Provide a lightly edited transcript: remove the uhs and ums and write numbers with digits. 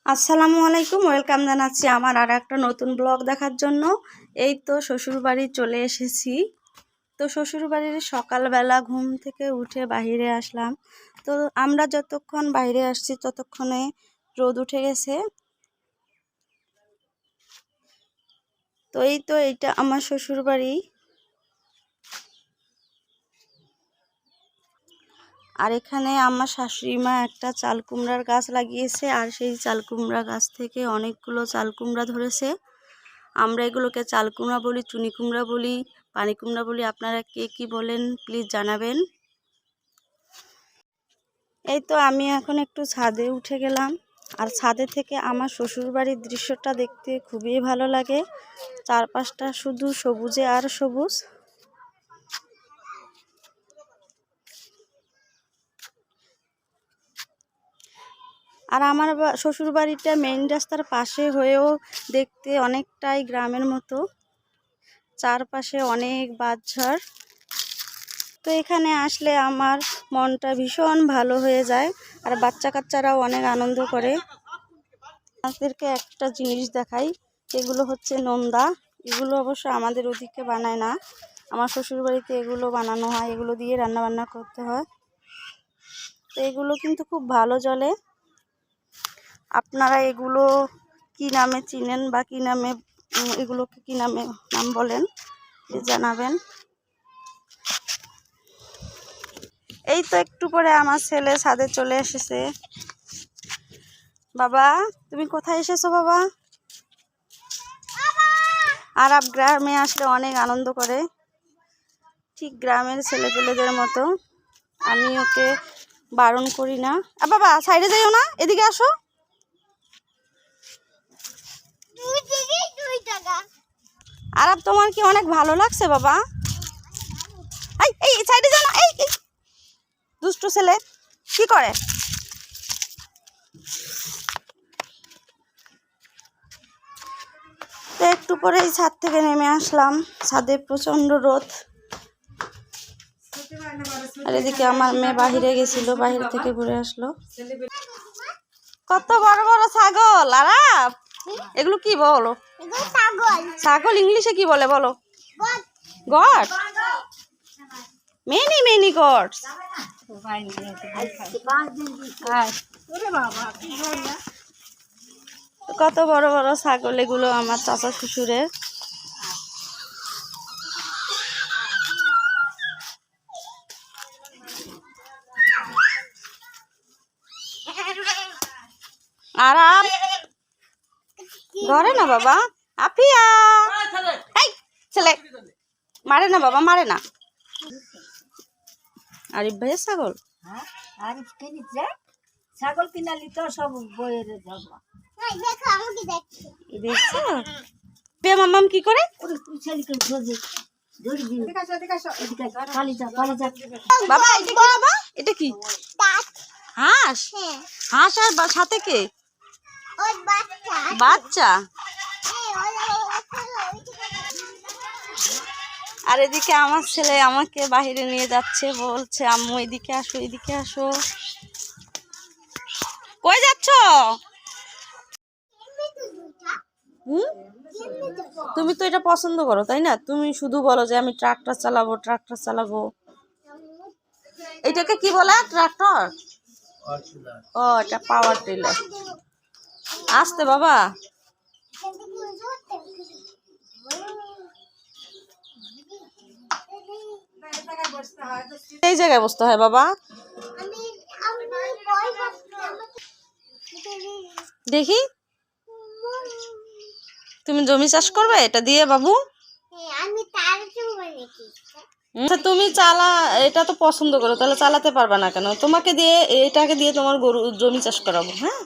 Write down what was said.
আসসালামু আলাইকুম, ওয়েলকাম জানাচ্ছি আমার আর একটা নতুন ব্লগ দেখার জন্য। এই তো শ্বশুরবাড়ি চলে এসেছি। তো শ্বশুরবাড়ির সকালবেলা ঘুম থেকে উঠে বাইরে আসলাম। তো আমরা যতক্ষণ বাইরে আসছি ততক্ষণে রোদ উঠে গেছে। তো এই তো এইটা আমার শ্বশুরবাড়ি। আর এখানে আমার শাশুড়ি মা একটা চাল কুমড়ার গাছ লাগিয়েছে, আর সেই চাল কুমড়া গাছ থেকে অনেকগুলো চাল কুমড়া ধরেছে। আমরা এগুলোকে চাল কুমড়া বলি, চুনি কুমড়া বলি, পানি কুমড়া বলি। আপনারা কে কি বলেন প্লিজ জানাবেন। এই তো আমি এখন একটু ছাদে উঠে গেলাম। আর ছাদে থেকে আমার শ্বশুরবাড়ির দৃশ্যটা দেখতে খুবই ভালো লাগে। চারপাশটা শুধু সবুজে আর সবুজ। আর আমার শ্বশুরবাড়িটা মেইন রাস্তার পাশে হয়েও দেখতে অনেকটাই গ্রামের মতো। চারপাশে অনেক বাঁশঝাড়। তো এখানে আসলে আমার মনটা ভীষণ ভালো হয়ে যায়, আর বাচ্চা কাচ্চারাও অনেক আনন্দ করে। আপনাদেরকে একটা জিনিস দেখাই, এগুলো হচ্ছে নোনদা। এগুলো অবশ্য আমাদের ওদিকে বানায় না, আমার শ্বশুরবাড়িতে এগুলো বানানো হয়, এগুলো দিয়ে রান্না বান্না করতে হয়। তো এগুলো কিন্তু খুব ভালো চলে। আপনারা এগুলো কি নামে চিনেন বা কি নামে এগুলোকে কি নামে নাম বলেন জানাবেন। এই তো একটু পরে আমার ছেলে ছাদে চলে এসেছে। বাবা, তুমি কোথায় এসেছো বাবা? আরব গ্রামে আসলে অনেক আনন্দ করে, ঠিক গ্রামের ছেলেপেলেদের মতো। আমি ওকে বারণ করি না। বাবা সাইডে যাইও না, এদিকে আসো। আরব তোমার কি অনেক ভালো লাগছে বাবা? এই সাইডে যাও না, এই দুষ্টু ছেলে কি করে। তো একটু পরেই ছাদ থেকে নেমে আসলাম। ছাদে প্রচন্ড রোদ। আর এদিকে আমার মেয়ে বাহিরে গেছিল, বাহিরে থেকে ঘুরে আসলো। কত বড় বড় ছাগল আরাপ, এগুলো কি বলো? ছাগল ইংলিশে কি বলে বলো? God, many many gods. কত বড় বড় ছাগল এগুলো আমার চাচা শ্বশুরের। আরাম ধরে না বাবা। আফিয়া, এই ছেলে মারে না বাবা, মারে না। আরিফ ভাইয়ের ছাগল। আরিফ কিনেছে ছাগল, কিনালি তো সব বইয়ের যাবো। দেখছো মাম্মাম কি করে? বাবা এটা কি বাবা? এটা কি হাঁস? হাঁস আর সাথে কে? বাচ্চা। আর এদিকে আমার ছেলে আমাকে বাহিরে নিয়ে যাচ্ছে, বলছে আম্মু এদিকে আসো, এদিকে আসো। কই যাচ্ছ? তুমি তো এটা পছন্দ করো তাই না? তুমি শুধু বলো যে আমি ট্রাক্টর চালাবো, ট্রাক্টর চালাবো। এটাকে কি বলে? ট্রাক্টর? ও, এটা পাওয়ার টিলার। আসতে বাবা। এই জায়গায় বসতে হয় বাবা। দেখি তুমি জমি চাষ করবে এটা দিয়ে বাবু? তুমি চালা, এটা তো পছন্দ করো, তাহলে চালাতে পারবা না কেন? তোমাকে দিয়ে, এটাকে দিয়ে তোমার গরু জমি চাষ করাবো। হ্যাঁ,